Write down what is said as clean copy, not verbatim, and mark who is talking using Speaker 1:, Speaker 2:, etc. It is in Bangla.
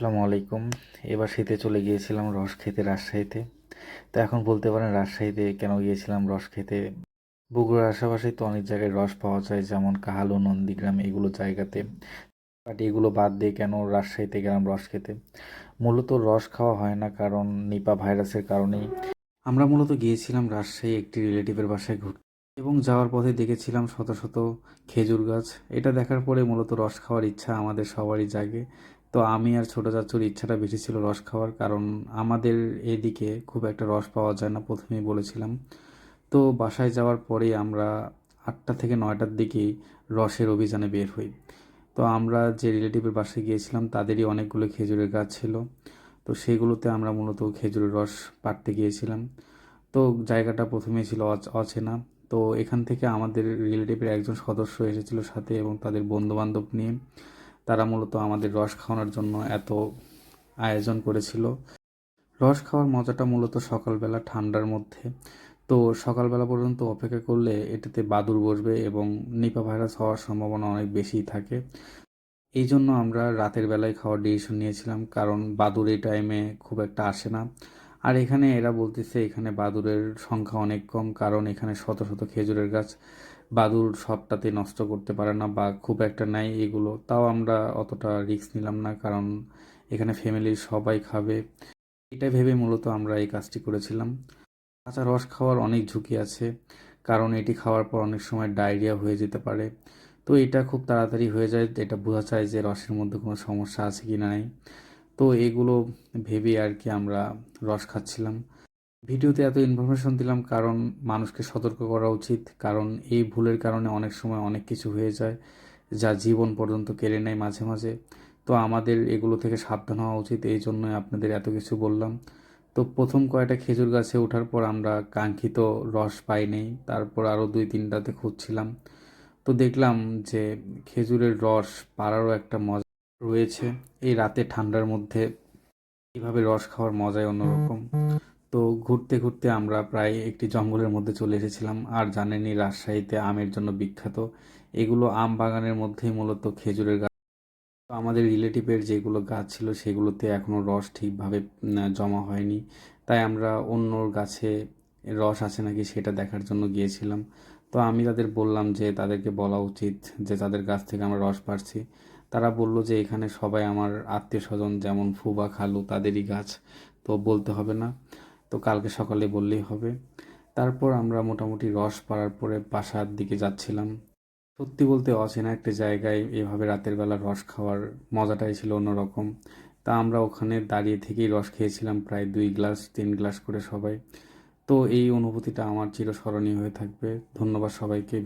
Speaker 1: আসসালামু আলাইকুম। এবার শীতে চলে গিয়েছিলাম রস খেতে রাজশাহীতে। তো এখন বলতে পারেন রাজশাহীতে কেন গিয়েছিলাম রস খেতে। বগুড়ার আশেপাশে তো অনেক জায়গায় রস পাওয়া যায়, যেমন কাহালু, নন্দীগ্রাম এগুলো জায়গাতে। বাট এগুলো বাদ দিয়ে কেন রাজশাহীতে গেলাম রস খেতে। মূলত রস খাওয়া হয় না, কারণ নিপা ভাইরাসের কারণেই। আমরা মূলত গিয়েছিলাম রাজশাহী একটি রিলেটিভের বাসায় ঘুরতে, এবং যাওয়ার পথে দেখেছিলাম শত শত খেজুর গাছ। এটা দেখার পরে মূলত রস খাওয়ার ইচ্ছা আমাদের সবারই জাগে। তো আমি আর ছোটো চাচুর ইচ্ছাটা বেশি ছিল রস খাওয়ার, কারণ আমাদের এদিকে খুব একটা রস পাওয়া যায় না, প্রথমেই বলেছিলাম। তো বাসায় যাওয়ার পরেই আমরা 8টা থেকে 9টার দিকেই রসের অভিযানে বের হই। তো আমরা যে রিলেটিভের বাসায় গিয়েছিলাম তাদেরই অনেকগুলো খেজুরের গাছ ছিল। তো সেগুলোতে আমরা মূলত খেজুরের রস পাড়তে গিয়েছিলাম। তো জায়গাটা প্রথমে ছিল অচেনা। তো এখান থেকে আমাদের রিলেটিভের একজন সদস্য এসেছিল সাথে, এবং তাদের বন্ধুবান্ধব নিয়ে। তারা মূলত আমাদের রস খাওয়ানোর জন্য এত আয়োজন করেছিল। রস খাওয়ার মজাটা মূলত সকালবেলা ঠান্ডার মধ্যে। তো সকালবেলা পর্যন্ত অপেক্ষা করলে এটাতে বাদুড় বসবে এবং নিপা ভাইরাস হওয়ার সম্ভাবনা অনেক বেশি থাকে। এই জন্য আমরা রাতের বেলায় খাওয়ার ডিসিশন নিয়েছিলাম, কারণ বাদুড় এই টাইমে খুব একটা আসে না। আর এখানে এরা বলতেছে এখানে বাদুড়ের সংখ্যা অনেক কম, কারণ এখানে শত শত খেজুরের গাছ। বাদুড় সবটাতে নষ্ট করতে পারে না, বা খুব একটা নাই এগুলো। তাও আমরা অতটা রিস্ক নিলাম না, কারণ এখানে ফ্যামিলির সবাই খাবে। এটা ভেবে মূলত আমরা এই কাজটি করেছিলাম। কাঁচা রস খাওয়ার অনেক ঝুঁকি আছে, কারণ এটি খাওয়ার পর অনেক সময় ডায়রিয়া হয়ে যেতে পারে। তো এটা খুব তাড়াতাড়ি হয়ে যায়, এটা বোঝা যায় যে রসের মধ্যে কোনো সমস্যা আছে কি নাই। তো এগুলো ভেবে আর কি আমরা রস খাচ্ছিলাম। ভিডিওতে এত ইনফরমেশন দিলাম কারণ মানুষকে সতর্ক করা উচিত, কারণ এই ভুলের কারণে অনেক সময় অনেক কিছু হয়ে যায়, যা জীবন পর্যন্ত কেড়ে নেয় মাঝে মাঝে। তো আমাদের এগুলো থেকে সাবধান হওয়া উচিত, এই জন্যই আপনাদের এত কিছু বললাম। তো প্রথম কয়টা খেজুর গাছে ওঠার পর আমরা কাঙ্ক্ষিত রস পাইনি, তারপর আরও 2-3টাতে খুঁজছিলাম। তো দেখলাম যে খেজুরের রস পাড়ারও একটা মজা রয়েছে। এই রাতে ঠান্ডার মধ্যে এইভাবে রস খাওয়ার মজাই অন্যরকম। তো ঘুরতে ঘুরতে আমরা প্রায় একটি জঙ্গলের মধ্যে চলে এসেছিলাম। আর জানেনই রাজশাহীতে আমের জন্য বিখ্যাত। এগুলো আম বাগানের মধ্যেই মূলত খেজুরের গাছ। তো আমাদের রিলেটিভের যেগুলো গাছ ছিল সেগুলোতে এখনও রস ঠিকভাবে জমা হয়নি। তাই আমরা অন্য গাছে রস আছে নাকি সেটা দেখার জন্য গিয়েছিলাম। তো আমি তাদের বললাম যে তাদেরকে বলা উচিত যে তাদের গাছ থেকে আমরা রস পাড়ছি। তারা বলল যে এখানে সবাই আমার আত্মীয় স্বজন, যেমন ফুবা, খালু, তাদেরই গাছ, তো বলতে হবে না। তো কালকে সকালে বললেই হবে। তারপর আমরা মোটামুটি রস পাড়ার পরে বাসার দিকে যাচ্ছিলাম। সত্যি বলতে অচেনা একটা জায়গায় এভাবে রাতের বেলা রস খাওয়ার মজাটাই ছিল অন্যরকম। তা আমরা ওখানে দাঁড়িয়ে থেকেই রস খেয়েছিলাম প্রায় 2 গ্লাস 3 গ্লাস করে সবাই। তো এই অনুভূতিটা আমার চিরস্মরণীয় হয়ে থাকবে। ধন্যবাদ সবাইকে।